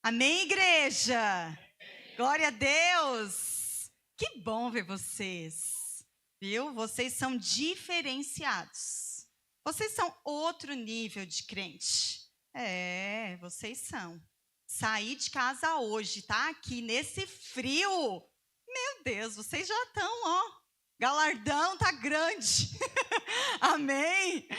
Amém, igreja? Glória a Deus! Que bom ver vocês, viu? Vocês são diferenciados. Vocês são outro nível de crente. Vocês são. Sair de casa hoje, tá? Aqui nesse frio. Meu Deus, vocês já estão, ó. Galardão tá grande. Amém?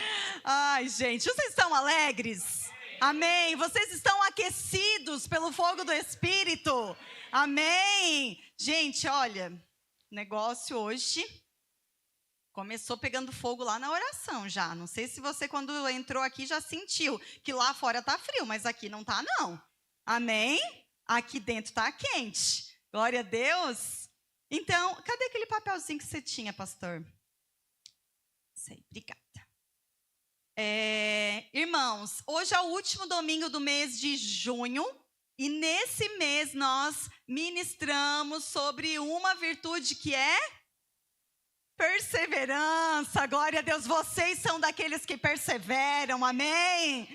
Ai, gente, vocês estão alegres? Amém. Vocês estão aquecidos pelo fogo do Espírito? Amém. Gente, olha, o negócio hoje começou pegando fogo lá na oração já. Não sei se você, quando entrou aqui, já sentiu que lá fora tá frio, mas aqui não tá, não. Amém? Aqui dentro tá quente. Glória a Deus. Então, cadê aquele papelzinho que você tinha, pastor? Sei, obrigada. Irmãos, hoje é o último domingo do mês de junho e nesse mês nós ministramos sobre uma virtude que é perseverança. Glória a Deus, vocês são daqueles que perseveram, amém?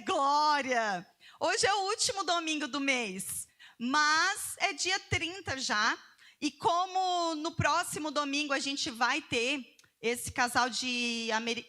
Glória! Hoje é o último domingo do mês, mas é dia 30 já. E como no próximo domingo a gente vai ter esse casal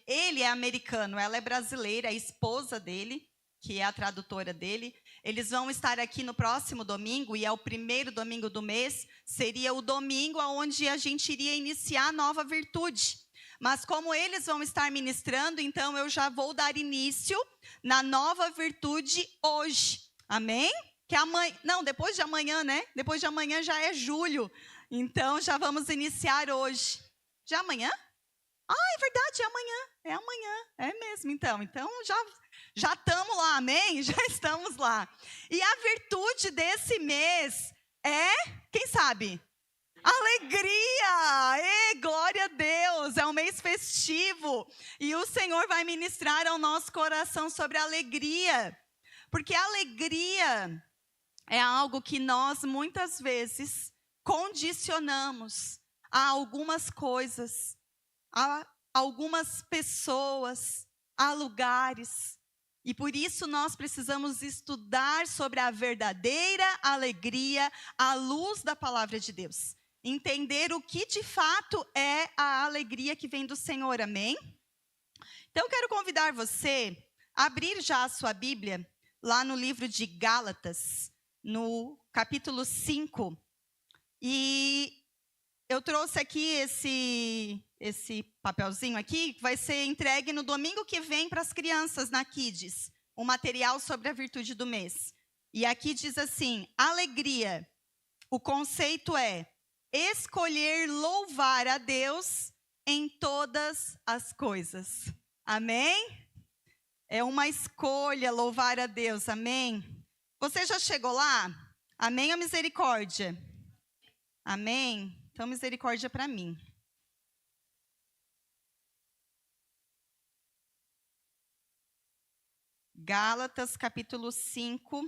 ele é americano, ela é brasileira, a esposa dele, que é a tradutora dele. Eles vão estar aqui no próximo domingo, e é o primeiro domingo do mês, seria o domingo onde a gente iria iniciar a nova virtude. Mas como eles vão estar ministrando, então eu já vou dar início na nova virtude hoje. Amém? Que amanhã, não, depois de amanhã, né? Depois de amanhã já é julho. Então, já vamos iniciar hoje. Já amanhã? É verdade, é amanhã. É amanhã, é mesmo, então. Então, já estamos lá, amém? Já estamos lá. E a virtude desse mês é, quem sabe? Alegria! Glória a Deus! É um mês festivo. E o Senhor vai ministrar ao nosso coração sobre a alegria. Porque a alegria é algo que nós, muitas vezes, condicionamos a algumas coisas, a algumas pessoas, a lugares. E por isso nós precisamos estudar sobre a verdadeira alegria à luz da palavra de Deus. Entender o que de fato é a alegria que vem do Senhor, amém? Então, eu quero convidar você a abrir já a sua Bíblia, lá no livro de Gálatas, no capítulo 5. E eu trouxe aqui esse papelzinho aqui, que vai ser entregue no domingo que vem para as crianças na Kids, o material sobre a virtude do mês. E aqui diz assim: alegria. O conceito é escolher louvar a Deus em todas as coisas. Amém? É uma escolha louvar a Deus, amém? Você já chegou lá? Amém ou misericórdia? Amém? Então, misericórdia para mim. Gálatas, capítulo 5.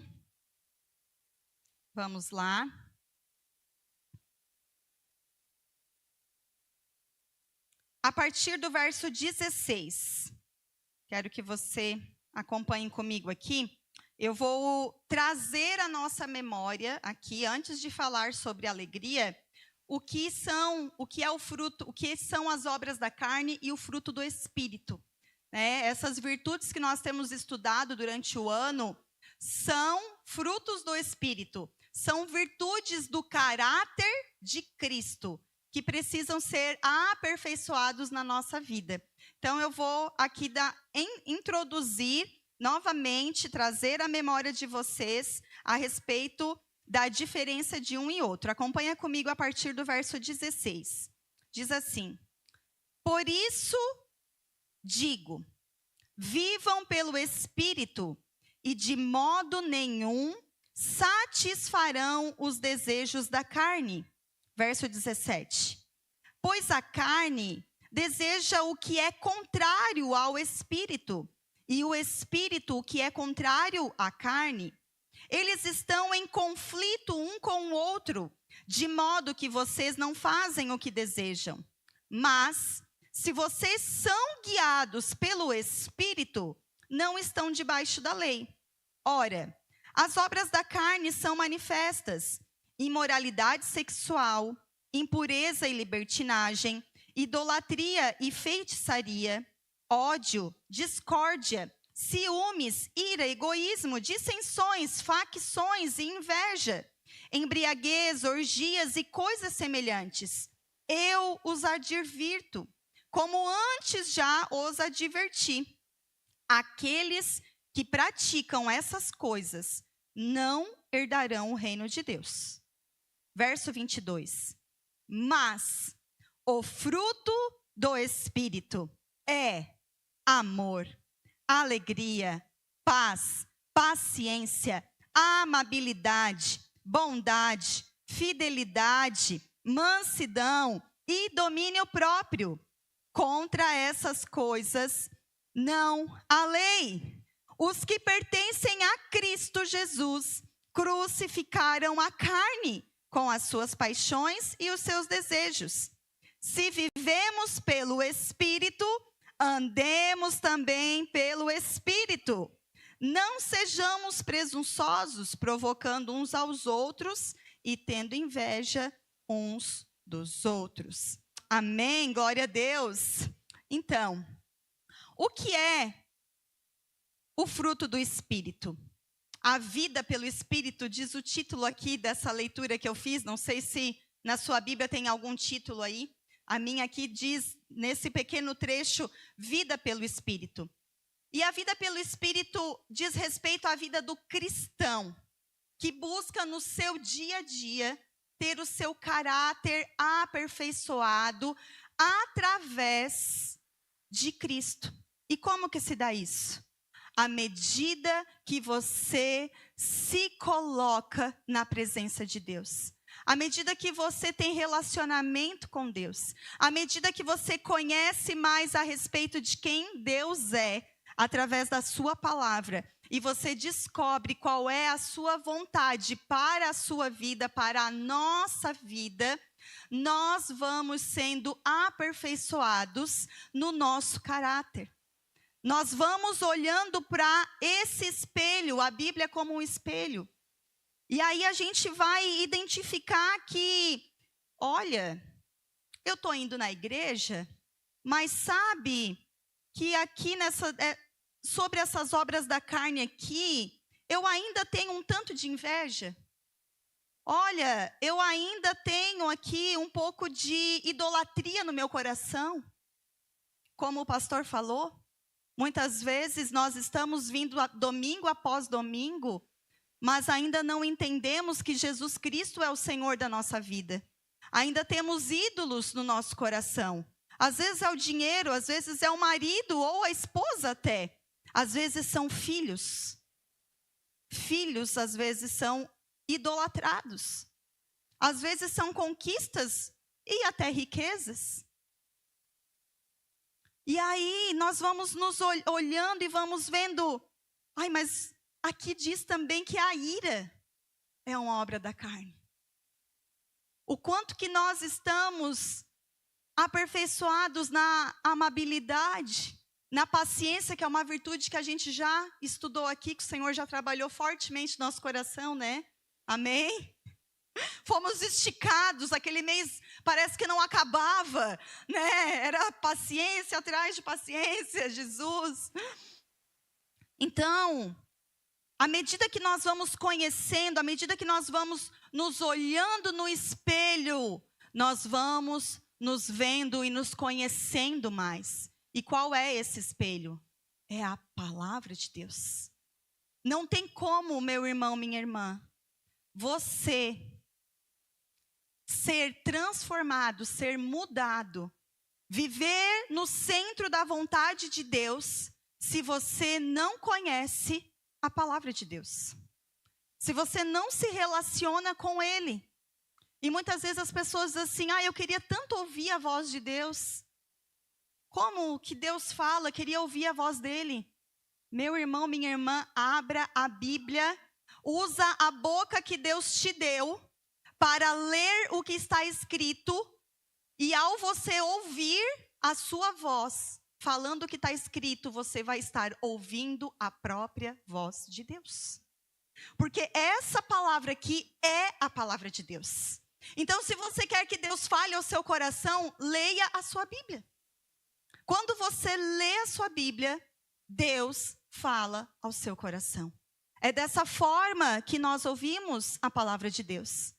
Vamos lá. A partir do verso 16. Quero que você acompanhe comigo aqui. Eu vou trazer à nossa memória aqui, antes de falar sobre alegria, o que é o fruto, o que são as obras da carne e o fruto do Espírito. Essas virtudes que nós temos estudado durante o ano são frutos do Espírito, são virtudes do caráter de Cristo, que precisam ser aperfeiçoados na nossa vida. Então, eu vou aqui introduzir novamente, trazer à memória de vocês a respeito da diferença de um e outro. Acompanha comigo a partir do verso 16. Diz assim: por isso digo, vivam pelo Espírito e de modo nenhum satisfarão os desejos da carne. Verso 17. Pois a carne deseja o que é contrário ao Espírito, e o Espírito o que é contrário à carne. Eles estão em conflito um com o outro, de modo que vocês não fazem o que desejam. Mas, se vocês são guiados pelo Espírito, não estão debaixo da lei. Ora, As obras da carne são manifestas: imoralidade sexual, impureza e libertinagem, idolatria e feitiçaria, ódio, discórdia, ciúmes, ira, egoísmo, dissensões, facções e inveja, embriaguez, orgias e coisas semelhantes. Eu os advirto, como antes já os adverti. Aqueles que praticam essas coisas não herdarão o reino de Deus. Verso 22. Mas o fruto do Espírito é amor, alegria, paz, paciência, amabilidade, bondade, fidelidade, mansidão e domínio próprio. Contra essas coisas não há lei. Os que pertencem a Cristo Jesus crucificaram a carne com as suas paixões e os seus desejos. Se vivemos pelo Espírito, andemos também pelo Espírito. Não sejamos presunçosos, provocando uns aos outros e tendo inveja uns dos outros. Amém, glória a Deus. Então, o que é o fruto do Espírito? A vida pelo Espírito, diz o título aqui dessa leitura que eu fiz. Não sei se na sua Bíblia tem algum título aí. A minha aqui diz, nesse pequeno trecho, vida pelo Espírito. E a vida pelo Espírito diz respeito à vida do cristão, que busca no seu dia a dia ter o seu caráter aperfeiçoado através de Cristo. E como que se dá isso? À medida que você se coloca na presença de Deus. À medida que você tem relacionamento com Deus. À medida que você conhece mais a respeito de quem Deus é, através da sua palavra. E você descobre qual é a sua vontade para a sua vida, para a nossa vida. Nós vamos sendo aperfeiçoados no nosso caráter. Nós vamos olhando para esse espelho, a Bíblia como um espelho. E aí a gente vai identificar que, olha, eu estou indo na igreja, mas sabe que aqui sobre essas obras da carne aqui, eu ainda tenho um tanto de inveja. Olha, eu ainda tenho aqui um pouco de idolatria no meu coração. Como o pastor falou, muitas vezes nós estamos vindo domingo após domingo, mas ainda não entendemos que Jesus Cristo é o Senhor da nossa vida. Ainda temos ídolos no nosso coração. Às vezes é o dinheiro, às vezes é o marido ou a esposa até. Às vezes são filhos. Filhos, às vezes, são idolatrados. Às vezes são conquistas e até riquezas. E aí nós vamos nos olhando e vamos vendo, mas aqui diz também que a ira é uma obra da carne. O quanto que nós estamos aperfeiçoados na amabilidade, na paciência, que é uma virtude que a gente já estudou aqui, que o Senhor já trabalhou fortemente no nosso coração, né? Amém? Fomos esticados, aquele mês parece que não acabava, né? Era paciência atrás de paciência, Jesus. Então, à medida que nós vamos conhecendo, à medida que nós vamos nos olhando no espelho, nós vamos nos vendo e nos conhecendo mais. E qual é esse espelho? É a palavra de Deus. Não tem como, meu irmão, minha irmã, você ser transformado, ser mudado, viver no centro da vontade de Deus, se você não conhece a palavra de Deus. Se você não se relaciona com Ele. E muitas vezes as pessoas dizem assim, eu queria tanto ouvir a voz de Deus. Como que Deus fala? Queria ouvir a voz dele. Meu irmão, minha irmã, abra a Bíblia, usa a boca que Deus te deu para ler o que está escrito, e ao você ouvir a sua voz, falando o que está escrito, você vai estar ouvindo a própria voz de Deus. Porque essa palavra aqui é a palavra de Deus. Então, se você quer que Deus fale ao seu coração, leia a sua Bíblia. Quando você lê a sua Bíblia, Deus fala ao seu coração. É dessa forma que nós ouvimos a palavra de Deus.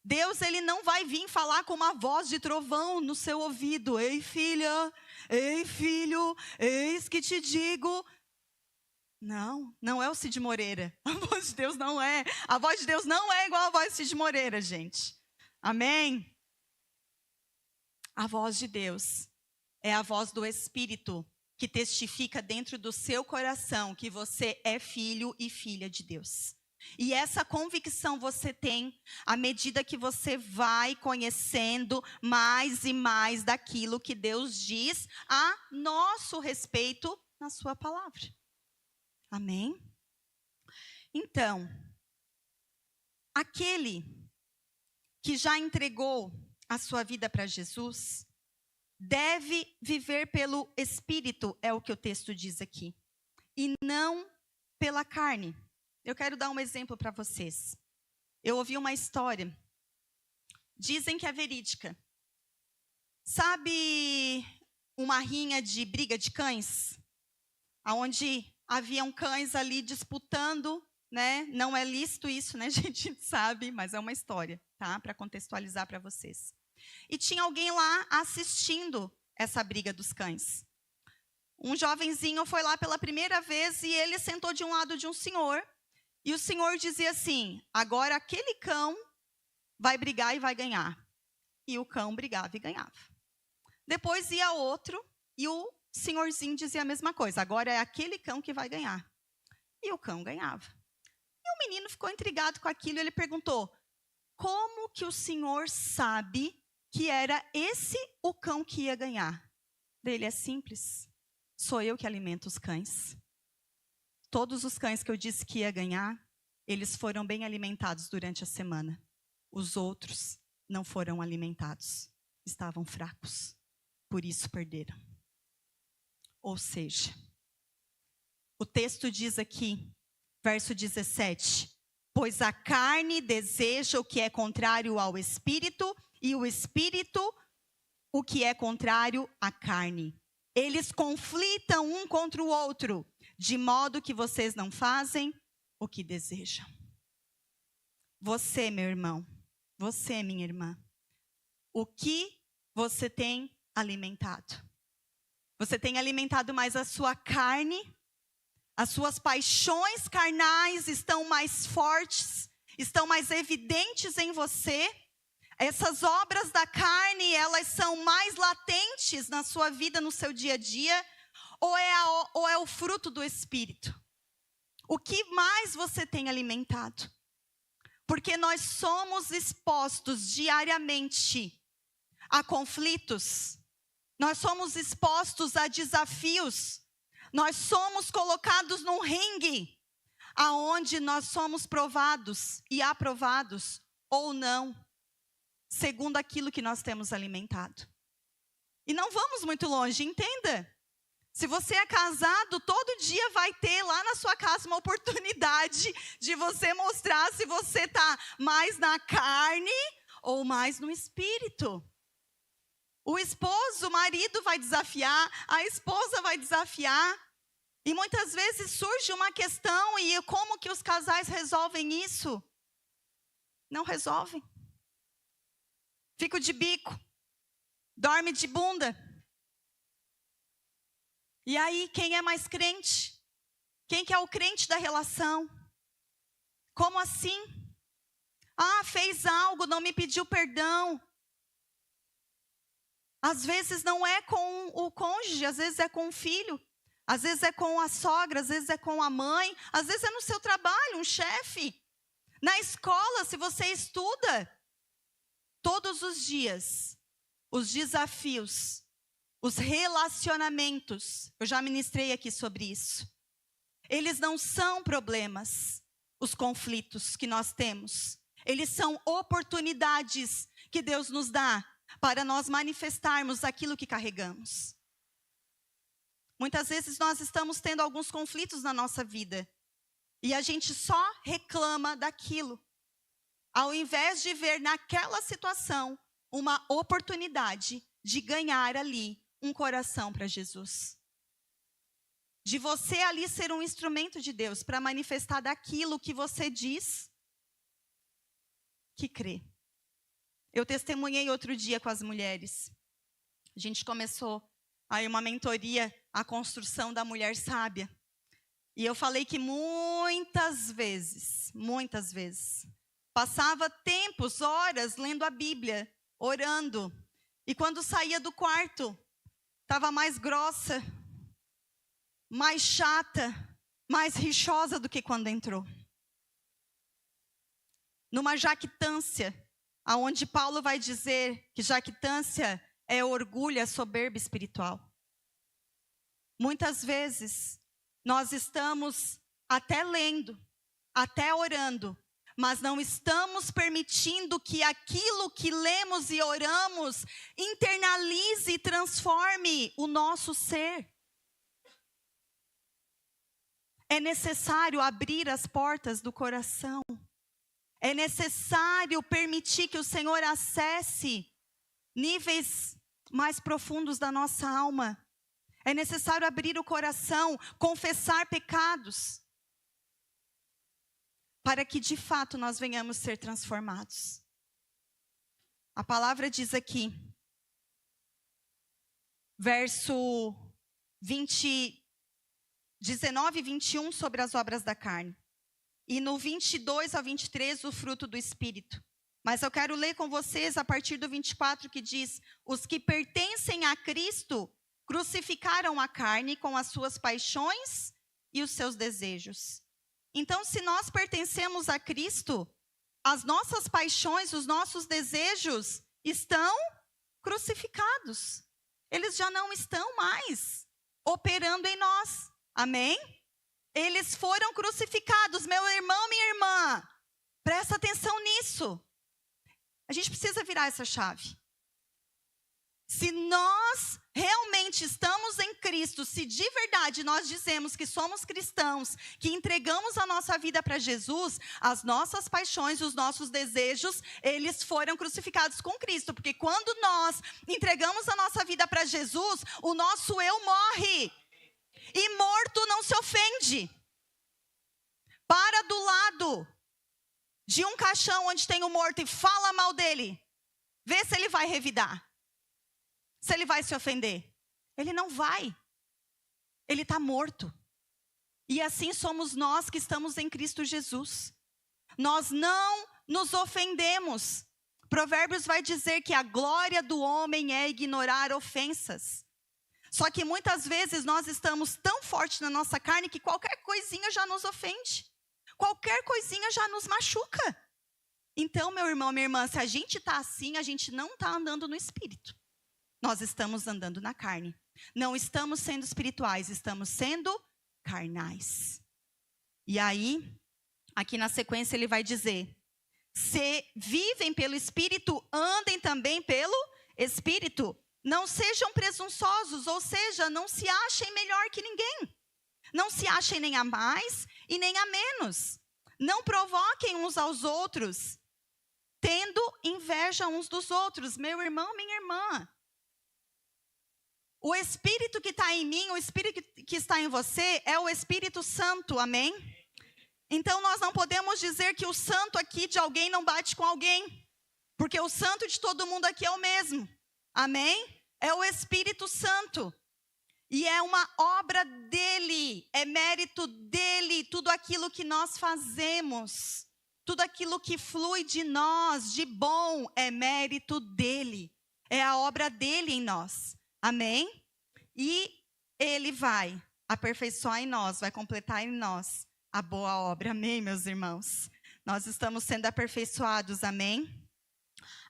Deus, ele não vai vir falar com uma voz de trovão no seu ouvido. Ei, filha, ei, filho, eis que te digo. Não, não é o Cid Moreira. A voz de Deus não é. A voz de Deus não é igual a voz de Cid Moreira, gente. Amém? A voz de Deus é a voz do Espírito que testifica dentro do seu coração que você é filho e filha de Deus. E essa convicção você tem à medida que você vai conhecendo mais e mais daquilo que Deus diz a nosso respeito na sua palavra. Amém? Então, aquele que já entregou a sua vida para Jesus deve viver pelo Espírito, é o que o texto diz aqui, e não pela carne. Eu quero dar um exemplo para vocês. Eu ouvi uma história, dizem que é verídica. Sabe uma rinha de briga de cães? Onde haviam cães ali disputando, né? Não é lícito isso, né? A gente sabe, mas é uma história, tá? Para contextualizar para vocês. E tinha alguém lá assistindo essa briga dos cães. Um jovenzinho foi lá pela primeira vez e ele sentou de um lado de um senhor. E o senhor dizia assim, agora aquele cão vai brigar e vai ganhar. E o cão brigava e ganhava. Depois ia outro e o senhorzinho dizia a mesma coisa, agora é aquele cão que vai ganhar. E o cão ganhava. E o menino ficou intrigado com aquilo e ele perguntou, como que o senhor sabe que era esse o cão que ia ganhar? Dele é simples, sou eu que alimento os cães. Todos os cães que eu disse que ia ganhar, eles foram bem alimentados durante a semana. Os outros não foram alimentados, estavam fracos, por isso perderam. Ou seja, o texto diz aqui, verso 17, pois a carne deseja o que é contrário ao Espírito, e o Espírito o que é contrário à carne. Eles conflitam um contra o outro, de modo que vocês não fazem o que desejam. Você, meu irmão, você, minha irmã, o que você tem alimentado? Você tem alimentado mais a sua carne? As suas paixões carnais estão mais fortes, estão mais evidentes em você? Essas obras da carne, elas são mais latentes na sua vida, no seu dia a dia? Ou é o fruto do Espírito? O que mais você tem alimentado? Porque nós somos expostos diariamente a conflitos. Nós somos expostos a desafios. Nós somos colocados num ringue, aonde nós somos provados e aprovados ou não, segundo aquilo que nós temos alimentado. E não vamos muito longe, entenda. Se você é casado, todo dia vai ter lá na sua casa uma oportunidade de você mostrar se você está mais na carne ou mais no espírito. O esposo, o marido vai desafiar, a esposa vai desafiar. E muitas vezes surge uma questão, e como que os casais resolvem isso? Não resolvem. Fico de bico, dorme de bunda. E aí, quem é mais crente? Quem que é o crente da relação? Como assim? Ah, fez algo, não me pediu perdão. Às vezes não é com o cônjuge, às vezes é com o filho. Às vezes é com a sogra, às vezes é com a mãe. Às vezes é no seu trabalho, um chefe. Na escola, se você estuda. Todos os dias, os desafios, os relacionamentos, eu já ministrei aqui sobre isso. Eles não são problemas, os conflitos que nós temos. Eles são oportunidades que Deus nos dá para nós manifestarmos aquilo que carregamos. Muitas vezes nós estamos tendo alguns conflitos na nossa vida. E a gente só reclama daquilo, ao invés de ver naquela situação uma oportunidade de ganhar ali um coração para Jesus. De você ali ser um instrumento de Deus para manifestar daquilo que você diz que crê. Eu testemunhei outro dia com as mulheres. A gente começou aí uma mentoria, a construção da mulher sábia. E eu falei que muitas vezes, passava tempos, horas, lendo a Bíblia, orando. E quando saía do quarto, estava mais grossa, mais chata, mais rixosa do que quando entrou. Numa jactância, aonde Paulo vai dizer que jactância é orgulho, é soberba espiritual. Muitas vezes, nós estamos até lendo, até orando, mas não estamos permitindo que aquilo que lemos e oramos internalize e transforme o nosso ser. É necessário abrir as portas do coração. É necessário permitir que o Senhor acesse níveis mais profundos da nossa alma. É necessário abrir o coração, confessar pecados, para que de fato nós venhamos ser transformados. A palavra diz aqui, verso 19 e 21, sobre as obras da carne. E no 22 ao 23, o fruto do Espírito. Mas eu quero ler com vocês a partir do 24, que diz: os que pertencem a Cristo crucificaram a carne com as suas paixões e os seus desejos. Então, se nós pertencemos a Cristo, as nossas paixões, os nossos desejos estão crucificados. Eles já não estão mais operando em nós. Amém? Eles foram crucificados. Meu irmão, minha irmã, presta atenção nisso. A gente precisa virar essa chave. Se nós realmente estamos em Cristo, se de verdade nós dizemos que somos cristãos, que entregamos a nossa vida para Jesus, as nossas paixões, os nossos desejos, eles foram crucificados com Cristo. Porque quando nós entregamos a nossa vida para Jesus, o nosso eu morre. E morto não se ofende. Para do lado de um caixão onde tem um morto e fala mal dele. Vê se ele vai revidar. Se ele vai se ofender. Ele não vai. Ele está morto. E assim somos nós que estamos em Cristo Jesus. Nós não nos ofendemos. Provérbios vai dizer que a glória do homem é ignorar ofensas. Só que muitas vezes nós estamos tão fortes na nossa carne que qualquer coisinha já nos ofende. Qualquer coisinha já nos machuca. Então, meu irmão, minha irmã, se a gente está assim, a gente não está andando no Espírito. Nós estamos andando na carne. Não estamos sendo espirituais, estamos sendo carnais. E aí, aqui na sequência ele vai dizer: se vivem pelo Espírito, andem também pelo Espírito. Não sejam presunçosos, ou seja, não se achem melhor que ninguém. Não se achem nem a mais e nem a menos. Não provoquem uns aos outros, tendo inveja uns dos outros. Meu irmão, minha irmã. O Espírito que está em mim, o Espírito que está em você é o Espírito Santo, amém? Então nós não podemos dizer que o santo aqui de alguém não bate com alguém, porque o santo de todo mundo aqui é o mesmo, amém? É o Espírito Santo, e é uma obra dele, é mérito dele, tudo aquilo que nós fazemos, tudo aquilo que flui de nós, de bom, é mérito dele, é a obra dele em nós. Amém? E ele vai aperfeiçoar em nós, vai completar em nós a boa obra. Amém, meus irmãos? Nós estamos sendo aperfeiçoados, amém?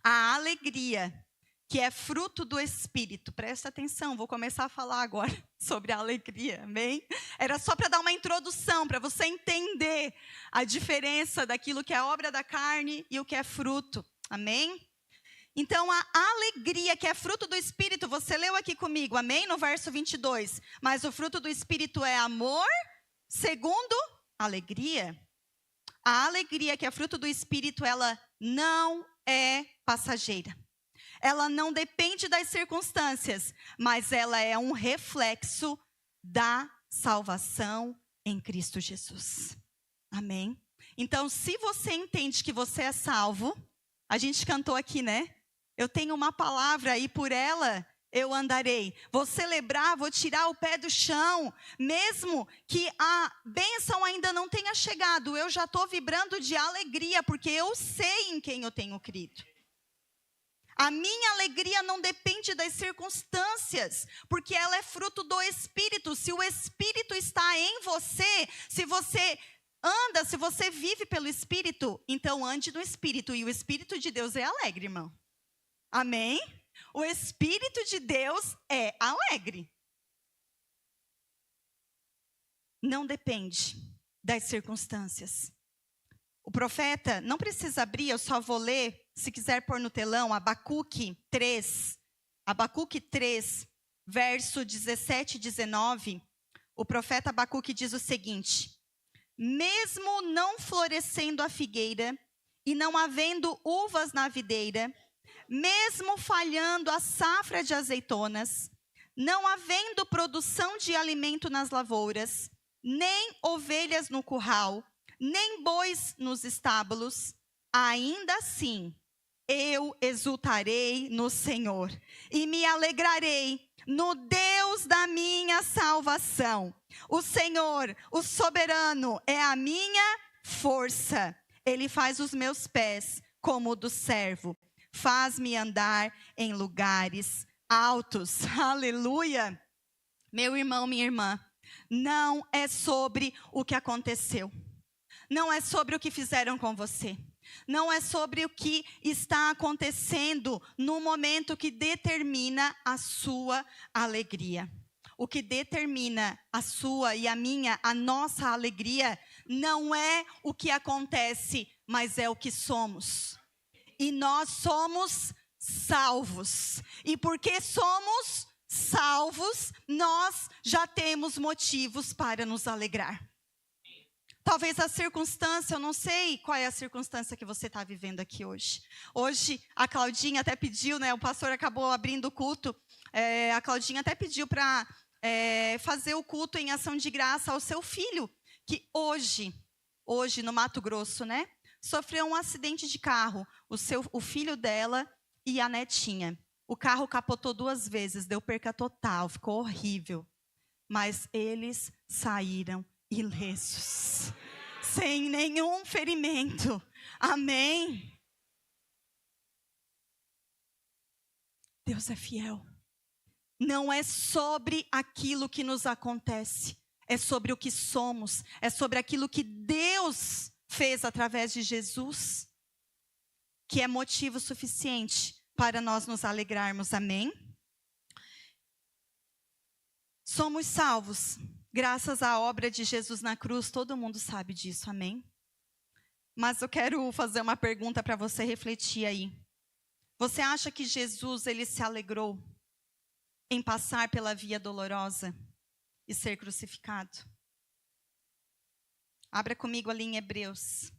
A alegria, que é fruto do Espírito. Presta atenção, vou começar a falar agora sobre a alegria, amém? Era só para dar uma introdução, para você entender a diferença daquilo que é obra da carne e o que é fruto, amém? Então, a alegria, que é fruto do Espírito, você leu aqui comigo, amém? No verso 22. Mas o fruto do Espírito é amor, segundo alegria, a alegria que é fruto do Espírito, ela não é passageira. Ela não depende das circunstâncias, mas ela é um reflexo da salvação em Cristo Jesus. Amém? Então, se você entende que você é salvo, a gente cantou aqui, né? Eu tenho uma palavra e por ela eu andarei. Vou celebrar, vou tirar o pé do chão, mesmo que a bênção ainda não tenha chegado. Eu já estou vibrando de alegria, porque eu sei em quem eu tenho crido. A minha alegria não depende das circunstâncias, porque ela é fruto do Espírito. Se o Espírito está em você, se você anda, se você vive pelo Espírito, então ande no Espírito. E o Espírito de Deus é alegre, irmão. Amém? O Espírito de Deus é alegre. Não depende das circunstâncias. O profeta, não precisa abrir, eu só vou ler, se quiser pôr no telão, Abacuque 3, verso 17 e 19. O profeta Abacuque diz o seguinte: mesmo não florescendo a figueira e não havendo uvas na videira, mesmo falhando a safra de azeitonas, não havendo produção de alimento nas lavouras, nem ovelhas no curral, nem bois nos estábulos, ainda assim eu exultarei no Senhor e me alegrarei no Deus da minha salvação. O Senhor, o soberano, é a minha força. Ele faz os meus pés como o do servo. Faz-me andar em lugares altos. Aleluia! Meu irmão, minha irmã, não é sobre o que aconteceu. Não é sobre o que fizeram com você. Não é sobre o que está acontecendo no momento que determina a sua alegria. O que determina a sua e a minha, a nossa alegria, não é o que acontece, mas é o que somos. E nós somos salvos. E porque somos salvos, nós já temos motivos para nos alegrar. Talvez a circunstância, eu não sei qual é a circunstância que você está vivendo aqui hoje. Hoje, a Claudinha até pediu, né? O pastor acabou abrindo o culto. A Claudinha até pediu para fazer o culto em ação de graça ao seu filho, que hoje no Mato Grosso, né? Sofreu um acidente de carro. O filho dela e a netinha. O carro capotou 2 vezes, deu perca total, ficou horrível. Mas eles saíram ilesos, sem nenhum ferimento. Amém? Deus é fiel. Não é sobre aquilo que nos acontece, é sobre o que somos, é sobre aquilo que Deus fez através de Jesus, que é motivo suficiente para nós nos alegrarmos. Amém? Somos salvos graças à obra de Jesus na cruz, todo mundo sabe disso, amém? Mas eu quero fazer uma pergunta para você refletir aí. Você acha que Jesus, ele se alegrou em passar pela via dolorosa e ser crucificado? Abra comigo ali em Hebreus.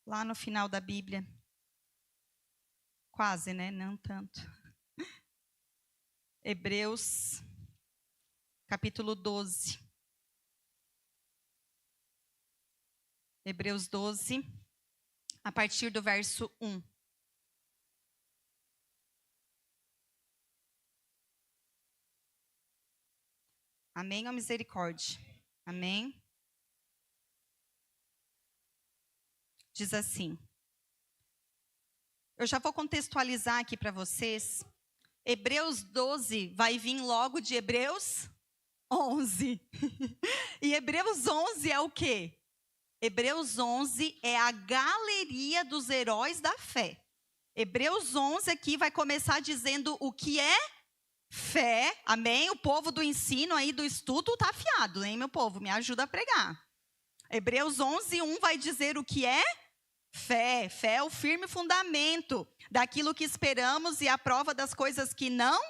Lá no final da Bíblia. Quase, né? Não tanto. Hebreus capítulo 12. Hebreus 12, a partir do verso 1. Amém ou misericórdia? Amém? Diz assim. Eu já vou contextualizar aqui para vocês. Hebreus 12 vai vir logo de Hebreus 11. E Hebreus 11 é o quê? Hebreus 11 é a galeria dos heróis da fé. Hebreus 11 aqui vai começar dizendo o que é fé. Amém? O povo do ensino aí, do estudo, tá afiado, hein, meu povo? Me ajuda a pregar. Hebreus 11, 1 vai dizer o que é fé. Fé é o firme fundamento daquilo que esperamos e a prova das coisas que não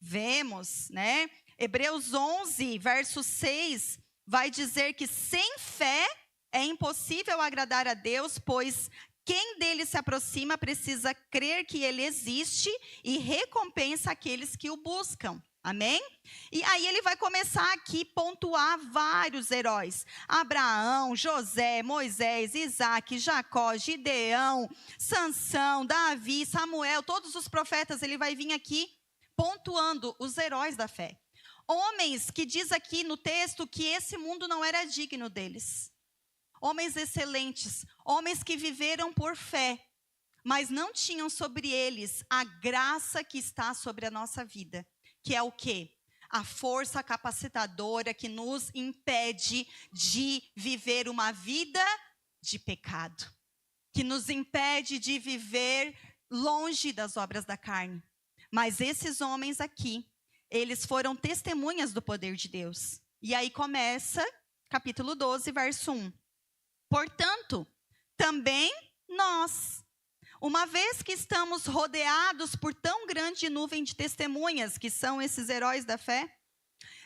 vemos, né? Hebreus 11, verso 6, vai dizer que sem fé é impossível agradar a Deus, pois quem dele se aproxima precisa crer que ele existe e recompensa aqueles que o buscam. Amém? E aí ele vai começar aqui a pontuar vários heróis. Abraão, José, Moisés, Isaac, Jacó, Gideão, Sansão, Davi, Samuel, todos os profetas, ele vai vir aqui pontuando os heróis da fé. Homens que diz aqui no texto que esse mundo não era digno deles. Homens excelentes, homens que viveram por fé, mas não tinham sobre eles a graça que está sobre a nossa vida. Que é o quê? A força capacitadora que nos impede de viver uma vida de pecado. Que nos impede de viver longe das obras da carne. Mas esses homens aqui, eles foram testemunhas do poder de Deus. E aí começa, capítulo 12, verso 1. Portanto, também nós, uma vez que estamos rodeados por tão grande nuvem de testemunhas, que são esses heróis da fé,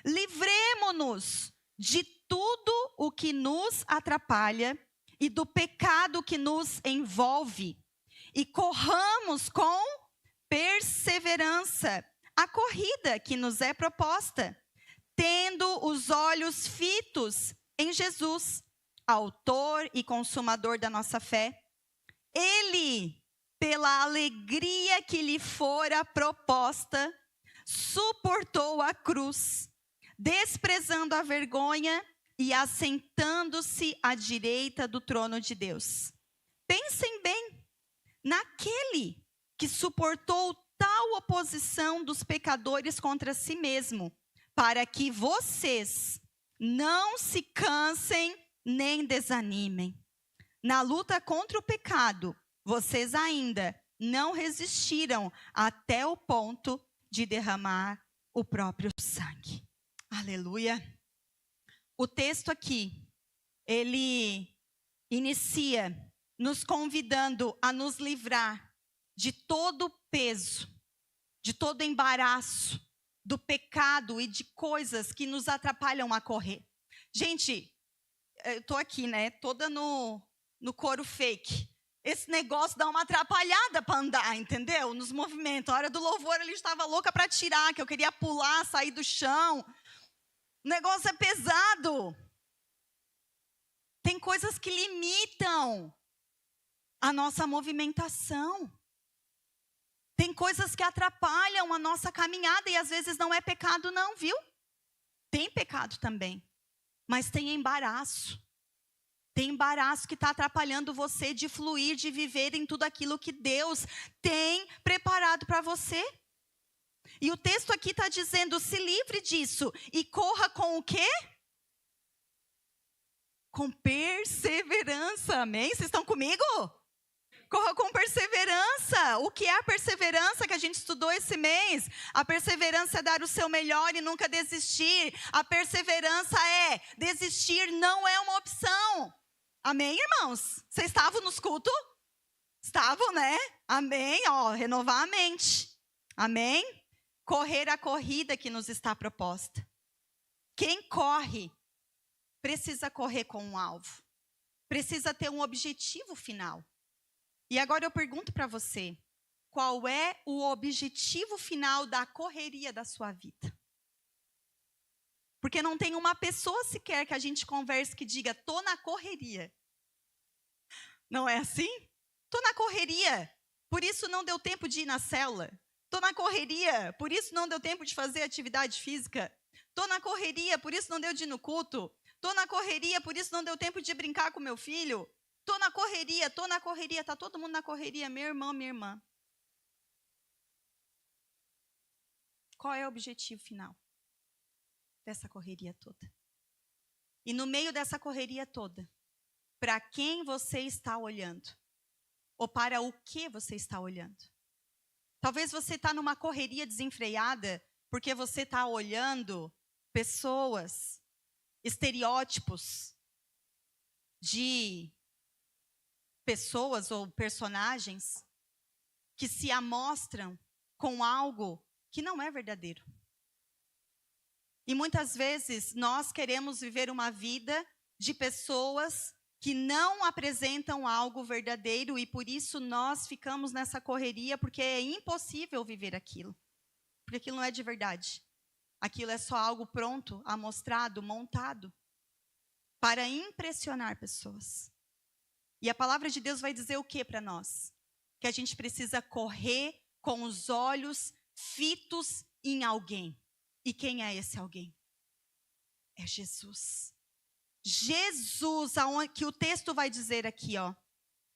livremo-nos de tudo o que nos atrapalha e do pecado que nos envolve, e corramos com perseverança a corrida que nos é proposta, tendo os olhos fitos em Jesus, autor e consumador da nossa fé. Ele, pela alegria que lhe fora proposta, suportou a cruz, desprezando a vergonha e assentando-se à direita do trono de Deus. Pensem bem naquele que suportou tal oposição dos pecadores contra si mesmo, para que vocês não se cansem nem desanimem. Na luta contra o pecado, vocês ainda não resistiram até o ponto de derramar o próprio sangue. Aleluia. O texto aqui, ele inicia nos convidando a nos livrar de todo o peso, de todo o embaraço, do pecado e de coisas que nos atrapalham a correr. Gente, eu tô aqui, né, toda no couro fake. Esse negócio dá uma atrapalhada para andar, entendeu? Nos movimentos. A hora do louvor ele estava louca para tirar, que eu queria pular, sair do chão. O negócio é pesado. Tem coisas que limitam a nossa movimentação. Tem coisas que atrapalham a nossa caminhada e às vezes não é pecado não, viu? Tem pecado também, mas tem embaraço. Tem embaraço que está atrapalhando você de fluir, de viver em tudo aquilo que Deus tem preparado para você. E o texto aqui está dizendo, se livre disso e corra com o quê? Com perseverança, amém? Vocês estão comigo? Corra com perseverança. O que é a perseverança que a gente estudou esse mês? A perseverança é dar o seu melhor e nunca desistir. A perseverança é desistir, não é uma opção. Amém, irmãos? Vocês estavam nos cultos? Estavam, né? Amém? Ó, renovar a mente. Amém? Correr a corrida que nos está proposta. Quem corre precisa correr com um alvo. Precisa ter um objetivo final. E agora eu pergunto para você, qual é o objetivo final da correria da sua vida? Porque não tem uma pessoa sequer que a gente converse que diga, tô na correria. Não é assim? Tô na correria, por isso não deu tempo de ir na célula. Tô na correria, por isso não deu tempo de fazer atividade física. Tô na correria, por isso não deu de ir no culto. Tô na correria, por isso não deu tempo de brincar com meu filho. Tô na correria, tá todo mundo na correria, meu irmão, minha irmã. Qual é o objetivo final dessa correria toda? E no meio dessa correria toda, para quem você está olhando? Ou para o que você está olhando? Talvez você está numa correria desenfreada, porque você está olhando pessoas, estereótipos de pessoas ou personagens que se amostram com algo que não é verdadeiro. E muitas vezes nós queremos viver uma vida de pessoas que não apresentam algo verdadeiro e por isso nós ficamos nessa correria, porque é impossível viver aquilo. Porque aquilo não é de verdade. Aquilo é só algo pronto, amostrado, montado, para impressionar pessoas. E a palavra de Deus vai dizer o que para nós? Que a gente precisa correr com os olhos fitos em alguém. E quem é esse alguém? É Jesus. Jesus, que o texto vai dizer aqui, ó.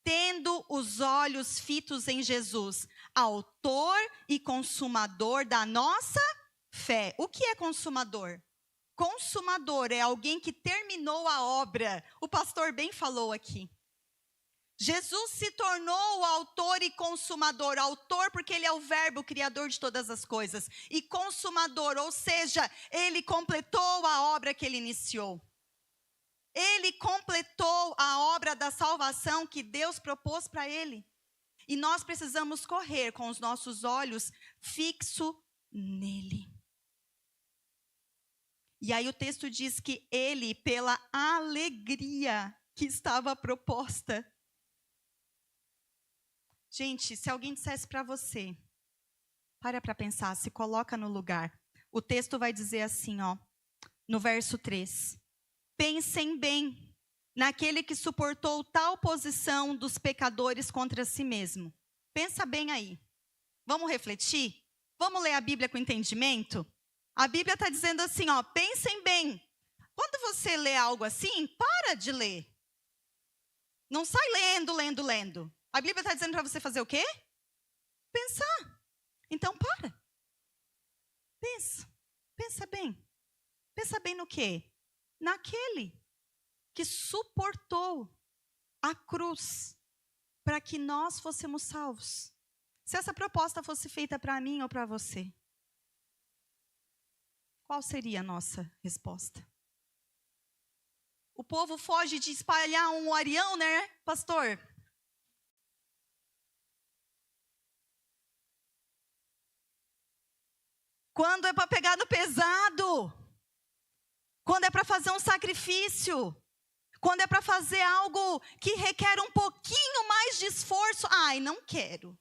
Tendo os olhos fitos em Jesus, autor e consumador da nossa fé. O que é consumador? Consumador é alguém que terminou a obra. O pastor bem falou aqui. Jesus se tornou o autor e consumador. Autor porque ele é o verbo criador de todas as coisas. E consumador, ou seja, ele completou a obra que ele iniciou. Ele completou a obra da salvação que Deus propôs para ele. E nós precisamos correr com os nossos olhos fixos nele. E aí o texto diz que ele, pela alegria que estava proposta. Gente, se alguém dissesse para você, para pensar, se coloca no lugar. O texto vai dizer assim, ó, no verso 3. Pensem bem naquele que suportou tal posição dos pecadores contra si mesmo. Pensa bem aí. Vamos refletir? Vamos ler a Bíblia com entendimento? A Bíblia está dizendo assim, ó, pensem bem. Quando você lê algo assim, para de ler. Não sai lendo. A Bíblia está dizendo para você fazer o quê? Pensar. Então, para. Pensa bem. Pensa bem no quê? Naquele que suportou a cruz para que nós fôssemos salvos. Se essa proposta fosse feita para mim ou para você, qual seria a nossa resposta? O povo foge de espalhar um Arião, né, pastor? Quando é para pegar no pesado, quando é para fazer um sacrifício, quando é para fazer algo que requer um pouquinho mais de esforço, ai, não quero,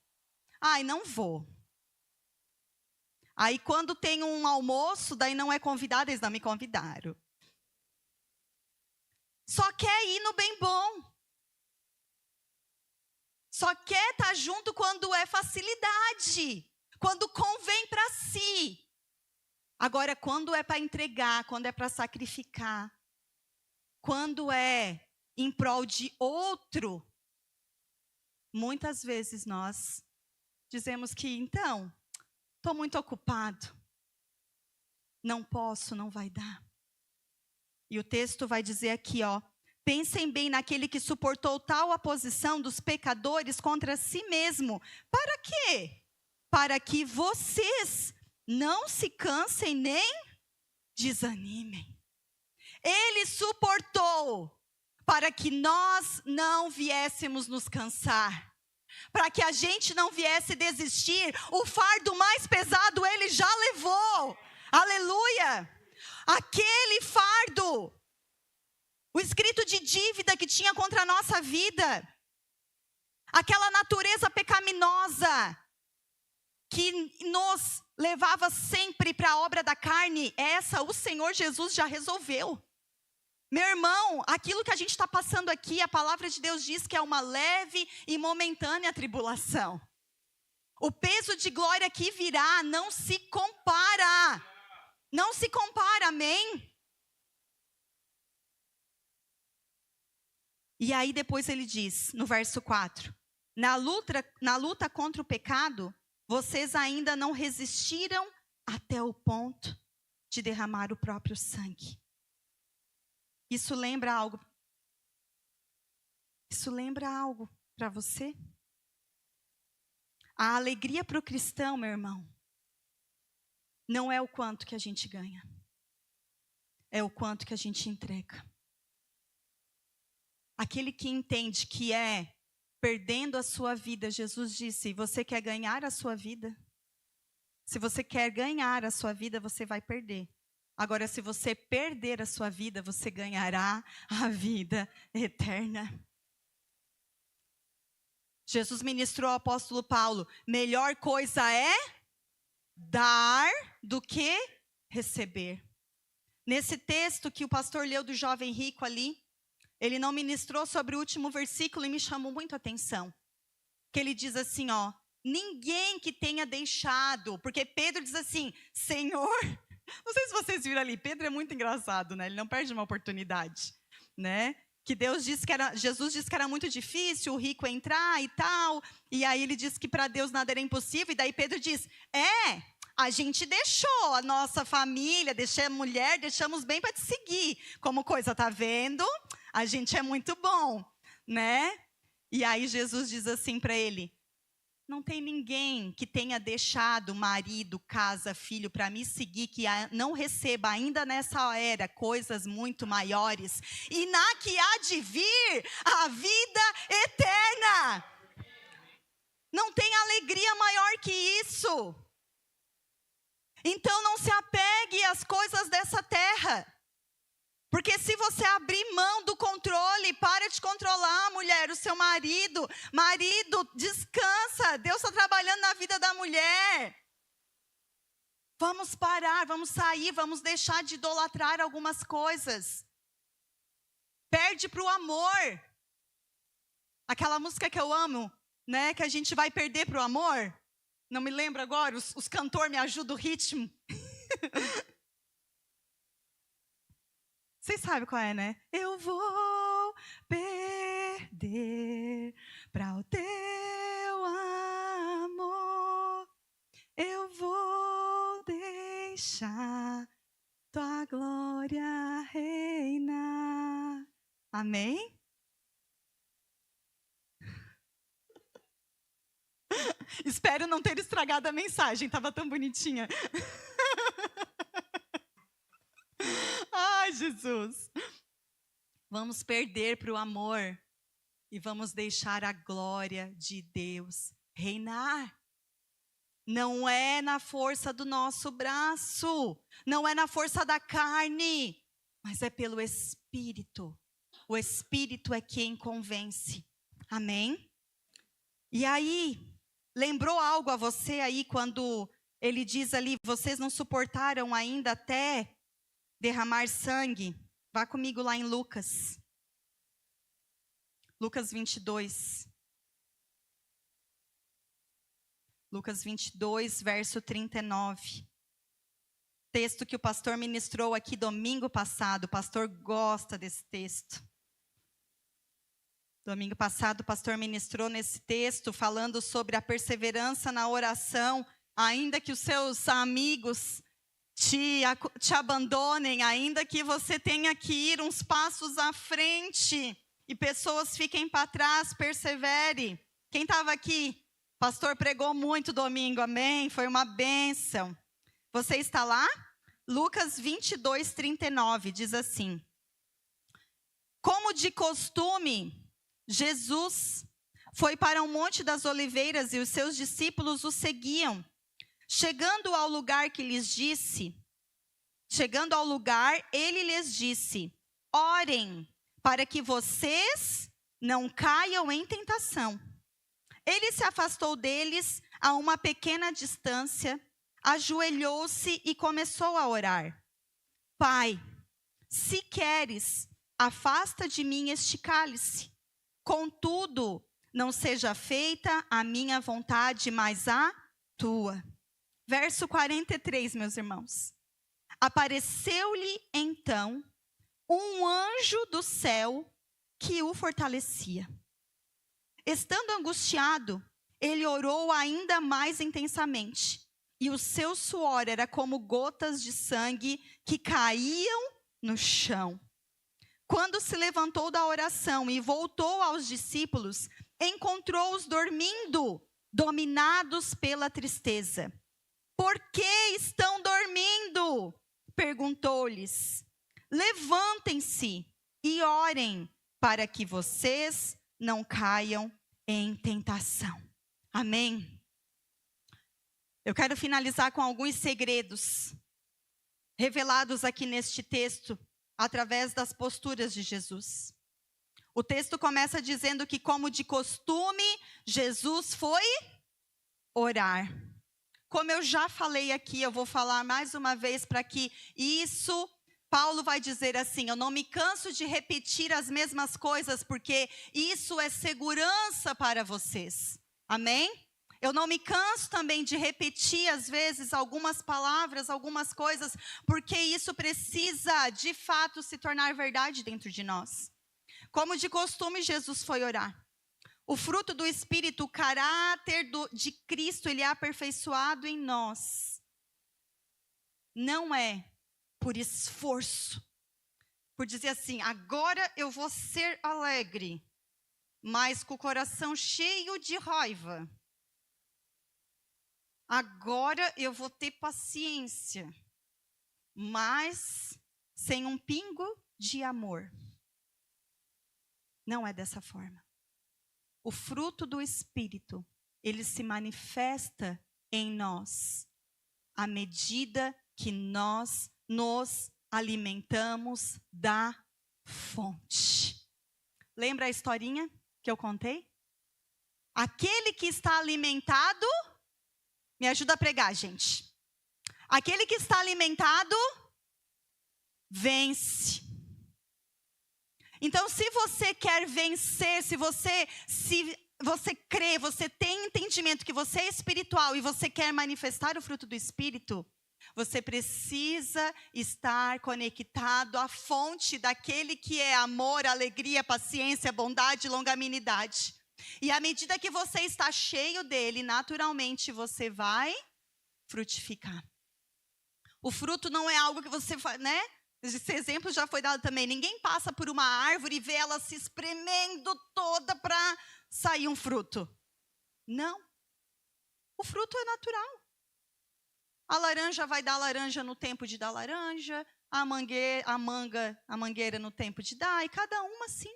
ai, não vou. Aí quando tem um almoço, daí não é convidado, eles não me convidaram. Só quer ir no bem bom. Só quer estar junto quando é facilidade, quando convém para si. Agora, quando é para entregar, quando é para sacrificar, quando é em prol de outro, muitas vezes nós dizemos que, então, estou muito ocupado, não posso, não vai dar. E o texto vai dizer aqui, ó, pensem bem naquele que suportou tal oposição dos pecadores contra si mesmo. Para quê? Para que vocês não se cansem nem desanimem. Ele suportou para que nós não viéssemos nos cansar. Para que a gente não viesse desistir. O fardo mais pesado ele já levou. Aleluia! Aquele fardo, o escrito de dívida que tinha contra a nossa vida, aquela natureza pecaminosa que nos levava sempre para a obra da carne, essa o Senhor Jesus já resolveu. Meu irmão, aquilo que a gente está passando aqui, a palavra de Deus diz que é uma leve e momentânea tribulação. O peso de glória que virá não se compara. Não se compara, amém? E aí depois ele diz, no verso 4, na luta contra o pecado, vocês ainda não resistiram até o ponto de derramar o próprio sangue. Isso lembra algo? Isso lembra algo para você? A alegria para o cristão, meu irmão, não é o quanto que a gente ganha. É o quanto que a gente entrega. Aquele que entende que é perdendo a sua vida, Jesus disse, você quer ganhar a sua vida? Se você quer ganhar a sua vida, você vai perder. Agora, se você perder a sua vida, você ganhará a vida eterna. Jesus ministrou ao apóstolo Paulo: melhor coisa é dar do que receber. Nesse texto que o pastor leu do jovem rico ali, ele não ministrou sobre o último versículo e me chamou muito a atenção. Que ele diz assim, ó: ninguém que tenha deixado, porque Pedro diz assim, Senhor, não sei se vocês viram ali, Pedro é muito engraçado, né? Ele não perde uma oportunidade, né? Que Jesus disse que era muito difícil o rico entrar e tal, e aí ele disse que para Deus nada era impossível, e daí Pedro diz, a gente deixou a nossa família, deixei a mulher, deixamos bem para te seguir, como coisa, tá vendo? A gente é muito bom, né? E aí Jesus diz assim para ele, não tem ninguém que tenha deixado marido, casa, filho para me seguir, que não receba ainda nessa era coisas muito maiores. E na que há de vir a vida eterna. Não tem alegria maior que isso. Então não se apegue às coisas dessa terra. Porque se você abrir mão do controle, para de controlar, mulher, o seu marido. Marido, descansa. Deus está trabalhando na vida da mulher. Vamos parar, vamos sair, vamos deixar de idolatrar algumas coisas. Perde para o amor. Aquela música que eu amo, né? Que a gente vai perder para o amor. Não me lembro agora, os cantores me ajudam o ritmo. Vocês sabem qual é, né? Eu vou perder para o teu amor. Eu vou deixar tua glória reinar. Amém? Espero não ter estragado a mensagem, estava tão bonitinha. Ai, Jesus. Vamos perder para o amor e vamos deixar a glória de Deus reinar. Não é na força do nosso braço, não é na força da carne, mas é pelo Espírito. O Espírito é quem convence. Amém? E aí, lembrou algo a você aí quando ele diz ali, vocês não suportaram ainda até derramar sangue? Vá comigo lá em Lucas. Lucas 22. Lucas 22, verso 39. Texto que o pastor ministrou aqui domingo passado. O pastor gosta desse texto. Domingo passado o pastor ministrou nesse texto falando sobre a perseverança na oração, ainda que os seus amigos te abandonem, ainda que você tenha que ir uns passos à frente e pessoas fiquem para trás, persevere. Quem estava aqui? O pastor pregou muito domingo, amém? Foi uma bênção. Você está lá? Lucas 22, 39, diz assim. Como de costume, Jesus foi para o Monte das Oliveiras e os seus discípulos o seguiam. Chegando ao lugar, ele lhes disse, orem para que vocês não caiam em tentação. Ele se afastou deles a uma pequena distância, ajoelhou-se e começou a orar. Pai, se queres, afasta de mim este cálice. Contudo, não seja feita a minha vontade, mas a tua. Verso 43, meus irmãos. Apareceu-lhe então um anjo do céu que o fortalecia. Estando angustiado, ele orou ainda mais intensamente, e o seu suor era como gotas de sangue que caíam no chão. Quando se levantou da oração e voltou aos discípulos, encontrou-os dormindo, dominados pela tristeza. Por que estão dormindo? Perguntou-lhes. Levantem-se e orem para que vocês não caiam em tentação. Amém? Eu quero finalizar com alguns segredos revelados aqui neste texto, através das posturas de Jesus. O texto começa dizendo que, como de costume, Jesus foi orar. Como eu já falei aqui, eu vou falar mais uma vez para que isso, Paulo vai dizer assim: eu não me canso de repetir as mesmas coisas, porque isso é segurança para vocês. Amém? Eu não me canso também de repetir, às vezes, algumas palavras, algumas coisas, porque isso precisa, de fato, se tornar verdade dentro de nós. Como de costume, Jesus foi orar. O fruto do Espírito, o caráter de Cristo, ele é aperfeiçoado em nós. Não é por esforço, por dizer assim, agora eu vou ser alegre, mas com o coração cheio de raiva. Agora eu vou ter paciência, mas sem um pingo de amor. Não é dessa forma. O fruto do Espírito, ele se manifesta em nós, à medida que nós nos alimentamos da fonte. Lembra a historinha que eu contei? Aquele que está alimentado, me ajuda a pregar, gente. Aquele que está alimentado, vence. Então, se você quer vencer, se você crê, você tem entendimento que você é espiritual e você quer manifestar o fruto do Espírito, você precisa estar conectado à fonte daquele que é amor, alegria, paciência, bondade, longanimidade. E à medida que você está cheio dele, naturalmente você vai frutificar. O fruto não é algo que você faz, né? Esse exemplo já foi dado também. Ninguém passa por uma árvore e vê ela se espremendo toda para sair um fruto. Não. O fruto é natural. A laranja vai dar laranja no tempo de dar laranja, a mangueira no tempo de dar, e cada uma sim.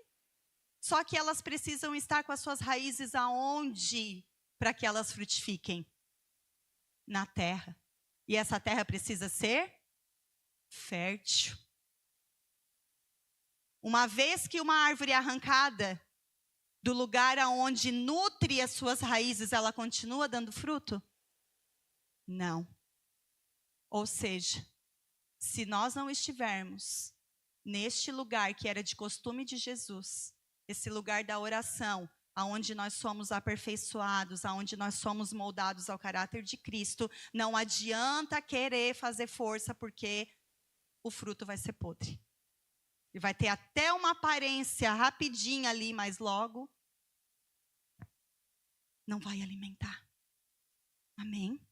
Só que elas precisam estar com as suas raízes aonde para que elas frutifiquem? Na terra. E essa terra precisa ser fértil. Uma vez que uma árvore é arrancada do lugar aonde nutre as suas raízes, ela continua dando fruto? Não. Ou seja, se nós não estivermos neste lugar que era de costume de Jesus, esse lugar da oração, aonde nós somos aperfeiçoados, aonde nós somos moldados ao caráter de Cristo, não adianta querer fazer força, porque o fruto vai ser podre. E vai ter até uma aparência rapidinha ali, mas logo não vai alimentar. Amém?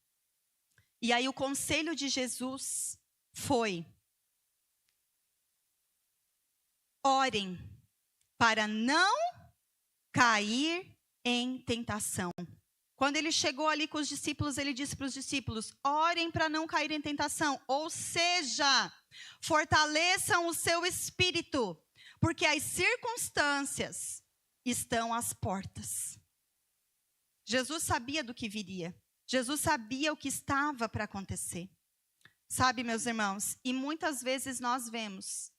E aí o conselho de Jesus foi: orem para não cair em tentação. Quando ele chegou ali com os discípulos, ele disse para os discípulos: orem para não cair em tentação. Ou seja, fortaleçam o seu espírito, porque as circunstâncias estão às portas. Jesus sabia do que viria. Jesus sabia o que estava para acontecer. Sabe, meus irmãos, e muitas vezes nós vemos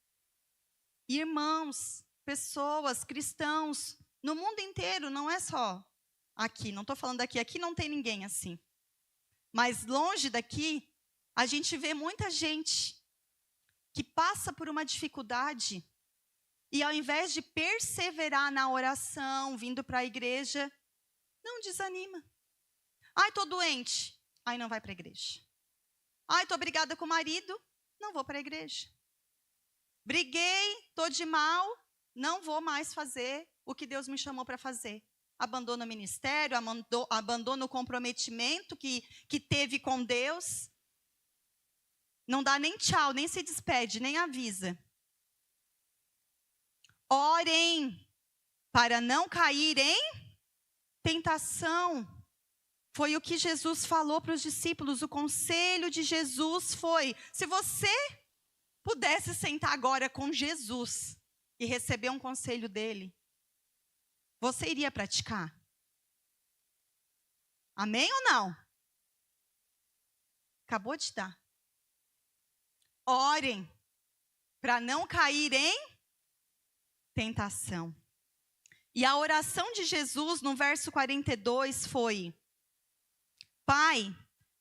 irmãos, pessoas, cristãos, no mundo inteiro, não é só aqui, não estou falando daqui, aqui não tem ninguém assim. Mas longe daqui, a gente vê muita gente que passa por uma dificuldade e ao invés de perseverar na oração, vindo para a igreja, não desanima. Ai, estou doente. Ai, não vai para a igreja. Ai, estou brigada com o marido. Não vou para a igreja. Briguei, estou de mal. Não vou mais fazer o que Deus me chamou para fazer. Abandona o ministério, abandona o comprometimento que teve com Deus. Não dá nem tchau, nem se despede, nem avisa. Orem para não cair em tentação. Foi o que Jesus falou para os discípulos. O conselho de Jesus foi: se você pudesse sentar agora com Jesus e receber um conselho dele, você iria praticar? Amém ou não? Acabou de dar. orem para não cair em tentação. E a oração de Jesus no verso 42 foi: Pai,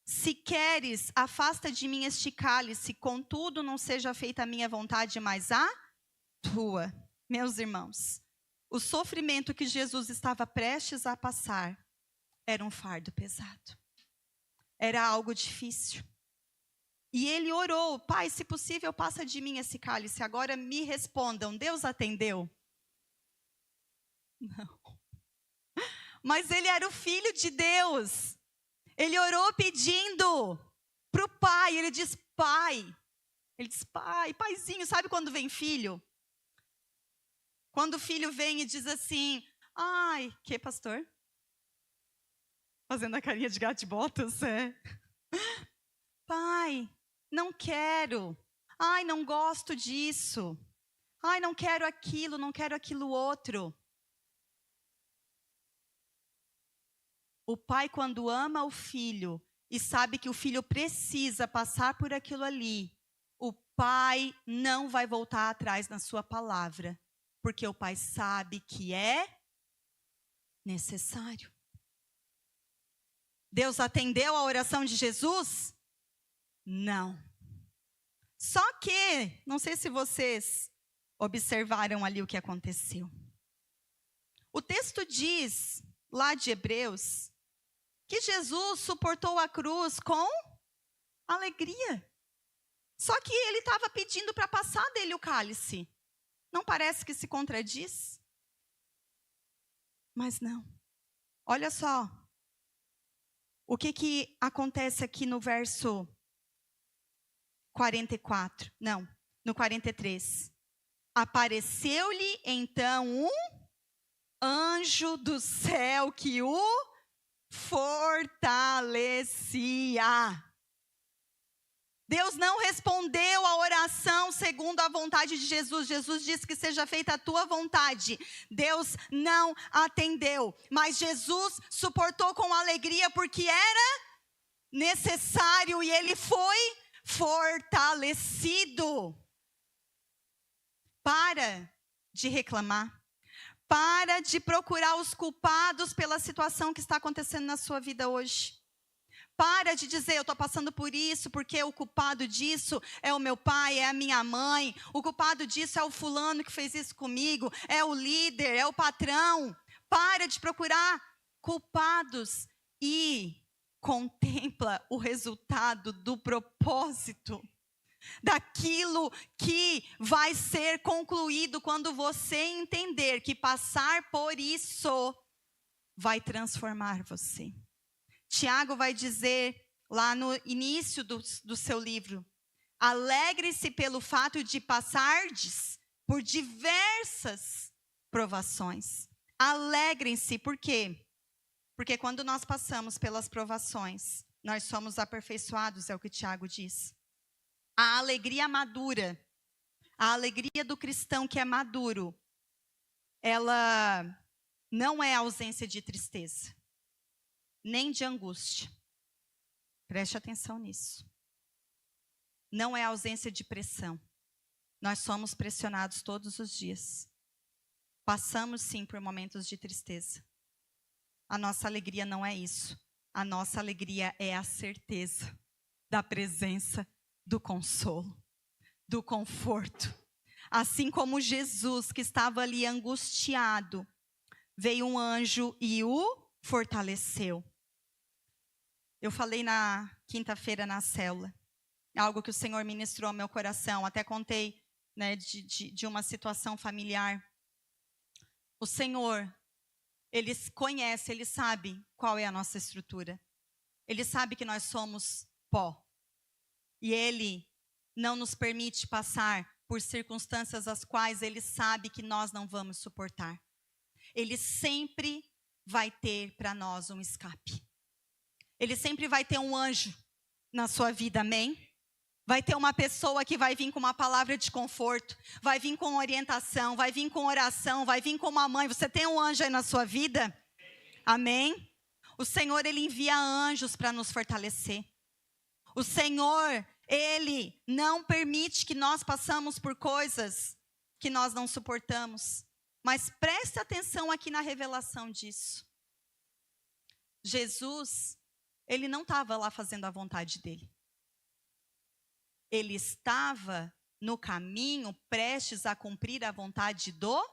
se queres, afasta de mim este cálice, contudo não seja feita a minha vontade, mas a tua. Meus irmãos, o sofrimento que Jesus estava prestes a passar era um fardo pesado. Era algo difícil. E ele orou: Pai, se possível, passa de mim esse cálice. Agora me respondam, Deus atendeu? Não. Mas ele era o Filho de Deus. Ele orou pedindo para o Pai. Ele diz: Pai. Ele diz: Pai, paizinho. Sabe quando vem filho? Quando o filho vem e diz assim: ai, que pastor? Fazendo a carinha de gato de botas, Pai, não quero. Ai, não gosto disso. Ai, não quero aquilo outro. O pai, quando ama o filho e sabe que o filho precisa passar por aquilo ali, o pai não vai voltar atrás na sua palavra, porque o pai sabe que é necessário. Deus atendeu a oração de Jesus? Não. Só que, não sei se vocês observaram ali o que aconteceu. O texto diz, lá de Hebreus, que Jesus suportou a cruz com alegria. Só que ele estava pedindo para passar dele o cálice. Não parece que se contradiz? Mas não. Olha só. O que acontece aqui no verso 44? Não, no 43. Apareceu-lhe então um anjo do céu que o fortalecia. Deus não respondeu a oração segundo a vontade de Jesus. Jesus disse que seja feita a tua vontade. Deus não atendeu. Mas Jesus suportou com alegria porque era necessário e ele foi fortalecido. Para de reclamar. Para de procurar os culpados pela situação que está acontecendo na sua vida hoje. Para de dizer: eu estou passando por isso, porque o culpado disso é o meu pai, é a minha mãe. O culpado disso é o fulano que fez isso comigo, é o líder, é o patrão. Para de procurar culpados e contempla o resultado do propósito. Daquilo que vai ser concluído quando você entender que passar por isso vai transformar você. Tiago vai dizer lá no início do seu livro: alegre-se pelo fato de passardes por diversas provações. Alegrem-se, por quê? Porque quando nós passamos pelas provações, nós somos aperfeiçoados, é o que Tiago diz. A alegria madura, a alegria do cristão que é maduro, ela não é ausência de tristeza, nem de angústia. Preste atenção nisso. Não é ausência de pressão. Nós somos pressionados todos os dias. Passamos sim por momentos de tristeza. A nossa alegria não é isso. A nossa alegria é a certeza da presença, do consolo, do conforto. Assim como Jesus, que estava ali angustiado, veio um anjo e o fortaleceu. Eu falei na quinta-feira na célula, algo que o Senhor ministrou ao meu coração, até contei, né, de uma situação familiar. O Senhor, Ele conhece, Ele sabe qual é a nossa estrutura. Ele sabe que nós somos pó. E Ele não nos permite passar por circunstâncias as quais Ele sabe que nós não vamos suportar. Ele sempre vai ter para nós um escape. Ele sempre vai ter um anjo na sua vida, amém? Vai ter uma pessoa que vai vir com uma palavra de conforto, vai vir com orientação, vai vir com oração, vai vir com uma mãe. Você tem um anjo aí na sua vida? Amém? O Senhor, Ele envia anjos para nos fortalecer. O Senhor, Ele não permite que nós passemos por coisas que nós não suportamos. Mas preste atenção aqui na revelação disso. Jesus, ele não estava lá fazendo a vontade dele. Ele estava no caminho, prestes a cumprir a vontade do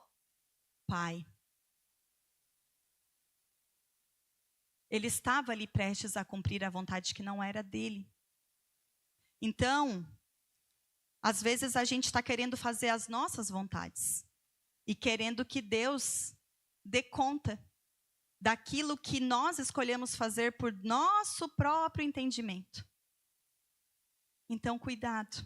Pai. Ele estava ali prestes a cumprir a vontade que não era dele. Então, às vezes a gente está querendo fazer as nossas vontades e querendo que Deus dê conta daquilo que nós escolhemos fazer por nosso próprio entendimento. Então, cuidado.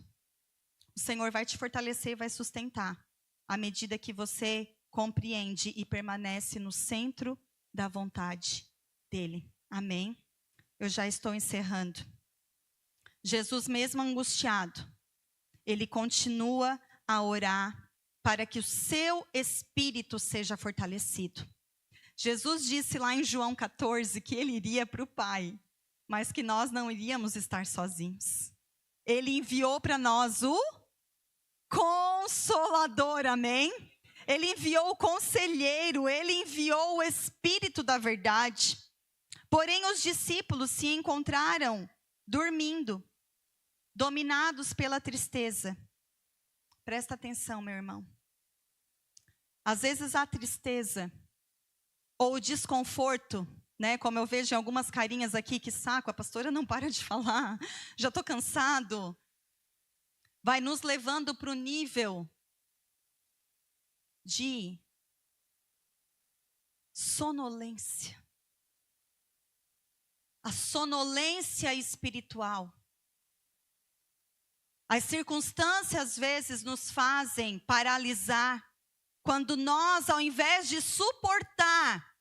O Senhor vai te fortalecer e vai sustentar à medida que você compreende e permanece no centro da vontade dele. Amém? Eu já estou encerrando. Jesus, mesmo angustiado, ele continua a orar para que o seu espírito seja fortalecido. Jesus disse lá em João 14 que ele iria para o Pai, mas que nós não iríamos estar sozinhos. Ele enviou para nós o Consolador, amém? Ele enviou o Conselheiro, ele enviou o Espírito da verdade. Porém, os discípulos se encontraram dormindo, dominados pela tristeza. Presta atenção, meu irmão. Às vezes a tristeza ou o desconforto, né? Como eu vejo em algumas carinhas aqui, que saco, a pastora não para de falar, já estou cansado. Vai nos levando para o nível de sonolência. A sonolência espiritual. As circunstâncias, às vezes, nos fazem paralisar. Quando nós, ao invés de suportar,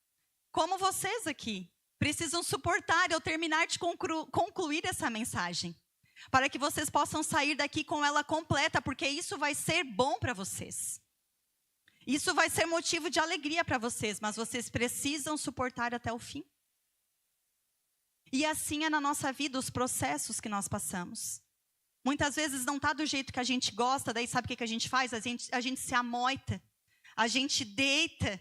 como vocês aqui, precisam suportar eu terminar de concluir essa mensagem. Para que vocês possam sair daqui com ela completa, porque isso vai ser bom para vocês. Isso vai ser motivo de alegria para vocês, mas vocês precisam suportar até o fim. E assim é na nossa vida os processos que nós passamos. Muitas vezes não está do jeito que a gente gosta, daí sabe o que a gente faz? A gente se amoita, a gente deita,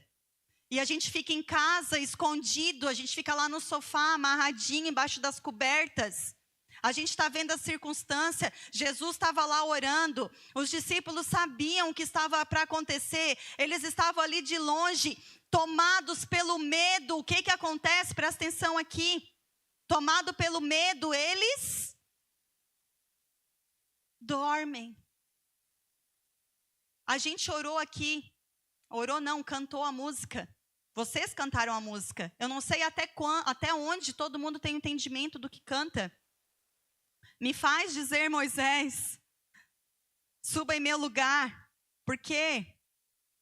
e a gente fica em casa escondido, a gente fica lá no sofá, amarradinho, embaixo das cobertas. A gente está vendo a circunstância. Jesus estava lá orando, os discípulos sabiam o que estava para acontecer, eles estavam ali de longe, tomados pelo medo. O que acontece? Presta atenção aqui. Tomado pelo medo, eles dormem. A gente orou aqui, orou não, cantou a música. Vocês cantaram a música. Eu não sei até onde todo mundo tem entendimento do que canta. Me faz dizer, Moisés, suba em meu lugar. Por quê?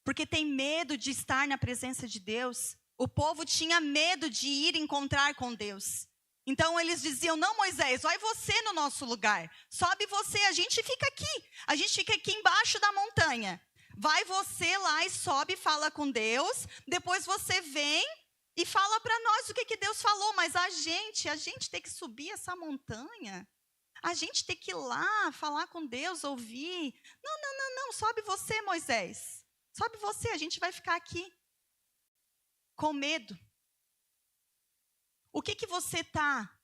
Porque tem medo de estar na presença de Deus. O povo tinha medo de ir encontrar com Deus. Então eles diziam, não, Moisés, vai você no nosso lugar. Sobe você, a gente fica aqui. A gente fica aqui embaixo da montanha. Vai você lá e sobe e fala com Deus. Depois você vem e fala para nós o que Deus falou. Mas a gente tem que subir essa montanha. A gente tem que ir lá, falar com Deus, ouvir. Não, sobe você, Moisés. Sobe você, a gente vai ficar aqui. Com medo. O que você está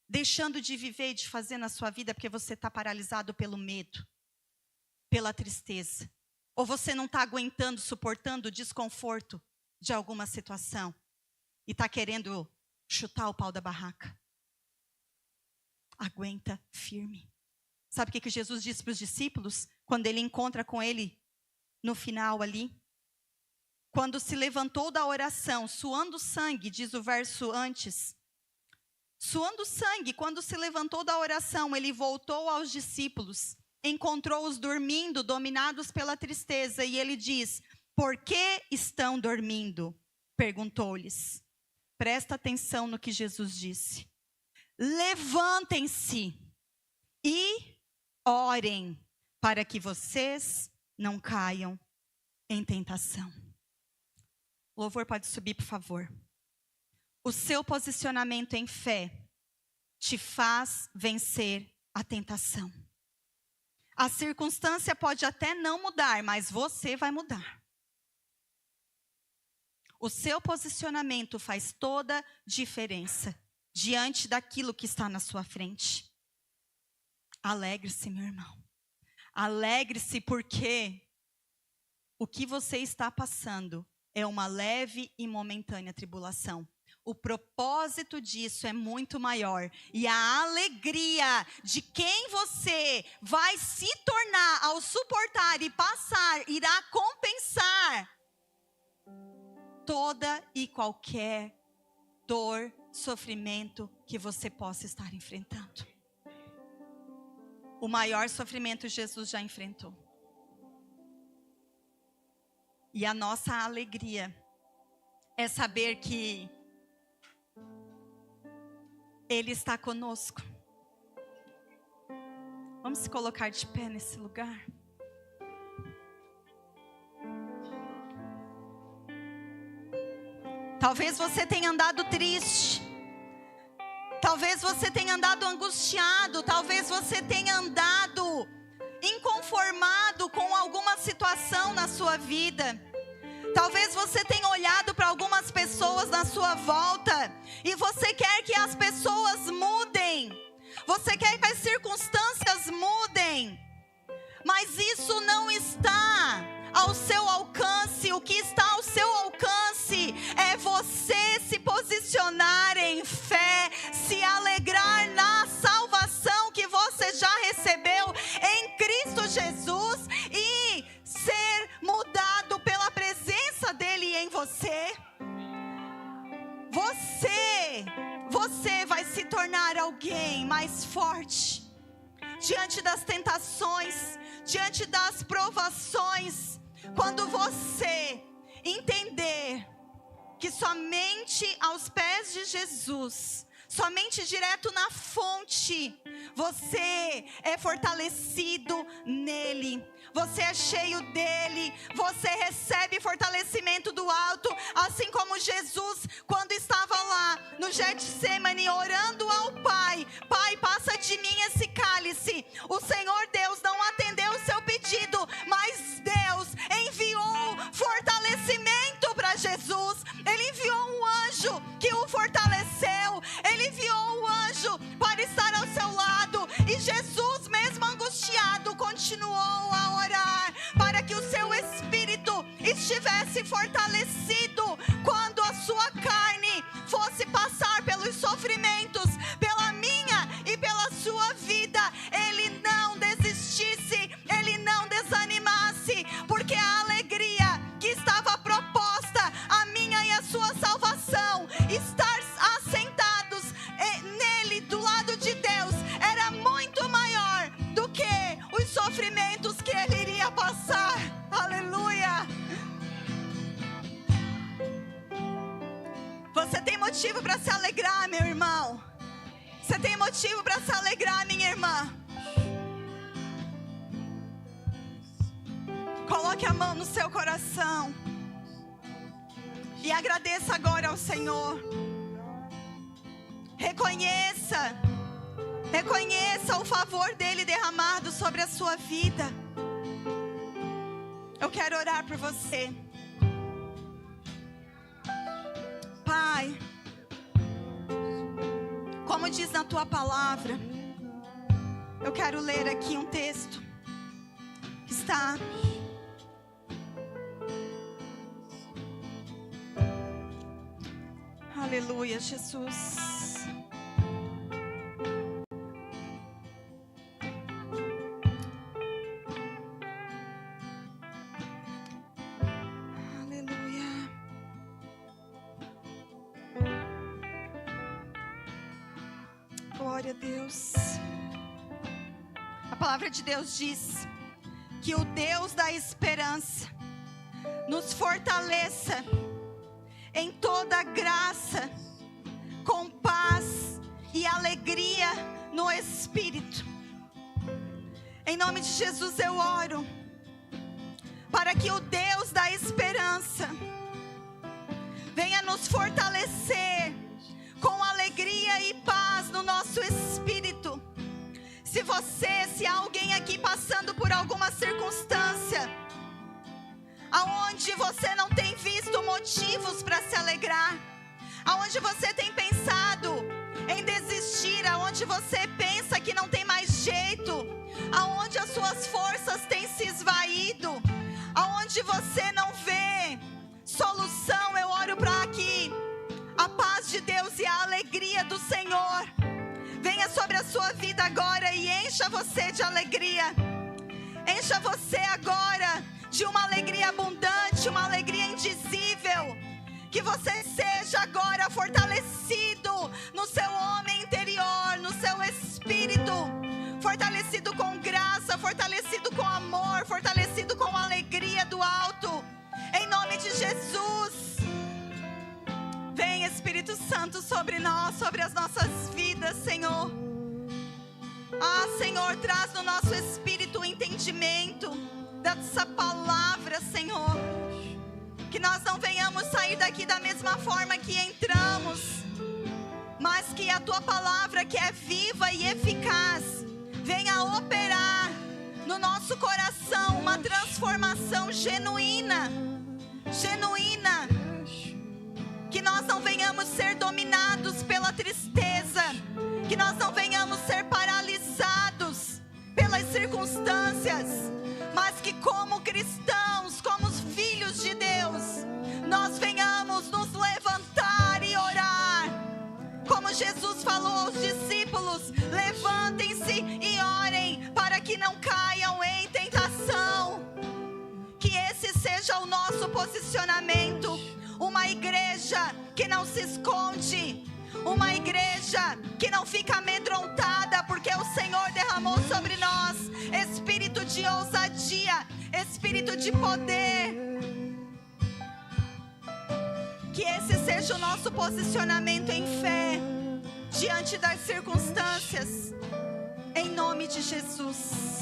deixando de viver e de fazer na sua vida porque você está paralisado pelo medo, pela tristeza? Ou você não está aguentando, suportando o desconforto de alguma situação e está querendo chutar o pau da barraca? Aguenta firme. Sabe o que Jesus disse para os discípulos? Quando ele encontra com ele no final ali. Quando se levantou da oração, suando sangue, diz o verso antes. Suando sangue, quando se levantou da oração, ele voltou aos discípulos. Encontrou-os dormindo, dominados pela tristeza. E ele diz, por que estão dormindo? Perguntou-lhes. Presta atenção no que Jesus disse. Levantem-se e orem para que vocês não caiam em tentação. O louvor pode subir, por favor. O seu posicionamento em fé te faz vencer a tentação. A circunstância pode até não mudar, mas você vai mudar. O seu posicionamento faz toda diferença diante daquilo que está na sua frente. Alegre-se, meu irmão. Alegre-se porque o que você está passando é uma leve e momentânea tribulação. O propósito disso é muito maior. E a alegria de quem você vai se tornar ao suportar e passar, irá compensar toda e qualquer dor, sofrimento que você possa estar enfrentando. O maior sofrimento Jesus já enfrentou. E a nossa alegria é saber que Ele está conosco. Vamos se colocar de pé nesse lugar. Talvez você tenha andado triste. Talvez você tenha andado angustiado. Talvez você tenha andado inconformado com alguma situação na sua vida. Talvez você tenha olhado para algumas pessoas na sua volta e você quer que as pessoas mudem. Você quer que as circunstâncias mudem. Mas isso não está ao seu alcance. O que está ao seu alcance é você se posicionar em fé, se alegrar na salvação que você já recebeu em Cristo Jesus e ser mudado pela presença dele em você. Você vai se tornar alguém mais forte diante das tentações, diante das provações, quando você entender que somente aos pés de Jesus, somente direto na fonte, você é fortalecido nele, você é cheio dele, você recebe fortalecimento do alto, assim como Jesus, quando estava lá no Getsemane orando ao Pai: Pai, passa de mim esse cálice. O Senhor Deus não atendeu o seu pedido, mas Deus enviou fortalecimento para Jesus. Ele enviou um anjo que o fortaleceu, ele enviou um anjo para estar ao seu lado, e Jesus, mesmo angustiado, continuou a orar para que o seu espírito estivesse fortalecido quando a sua carne fosse passar pelos sofrimentos, pela minha e pela sua vida. Ele não desistisse, ele não desanimasse, porque a alegria que estava proposta, a minha e a sua salvação, estar assentados nele, do lado de Deus, era muito maior do que os sofrimentos que ele iria passar. Aleluia! Você tem motivo para se alegrar, meu irmão. Você tem motivo para se alegrar, minha irmã. Coloque a mão no seu coração e agradeça agora ao Senhor. Reconheça o favor dele derramado sobre a sua vida. Eu quero orar por você. Pai, como diz na tua palavra, eu quero ler aqui um texto que está aleluia, Jesus. Glória a Deus. A palavra de Deus diz que o Deus da esperança nos fortaleça em toda graça, com paz e alegria no Espírito. Em nome de Jesus eu oro para que o Deus da esperança venha nos fortalecer com alegria e paz no nosso espírito. Se se há alguém aqui passando por alguma circunstância, aonde você não tem visto motivos para se alegrar, aonde você tem pensado em desistir, aonde você pensa que não tem mais jeito, aonde as suas forças têm se esvaído, aonde você não vê solução, eu oro para que a paz de Deus e a alegria do Senhor venha sobre a sua vida agora e encha você de alegria. Encha você agora de uma alegria abundante, uma alegria indizível. Que você seja agora fortalecido no seu homem interior, no seu espírito, fortalecido com graça, fortalecido com amor, fortalecido com alegria do alto. Em nome de Jesus. Vem, Espírito Santo, sobre nós, sobre as nossas vidas, Senhor. Ah, Senhor, traz no nosso espírito o entendimento dessa palavra, Senhor. Que nós não venhamos sair daqui da mesma forma que entramos, mas que a Tua palavra, que é viva e eficaz, venha operar no nosso coração uma transformação genuína. Que nós não venhamos ser dominados pela tristeza, que nós não venhamos ser paralisados pelas circunstâncias, mas que como cristãos, como filhos de Deus, nós venhamos nos levantar e orar, como Jesus falou aos discípulos: levantem-se e orem para que não caiam em tentação. Que esse seja o nosso posicionamento. Uma igreja que não se esconde, uma igreja que não fica amedrontada, porque o Senhor derramou sobre nós espírito de ousadia, espírito de poder. Que esse seja o nosso posicionamento em fé diante das circunstâncias, em nome de Jesus.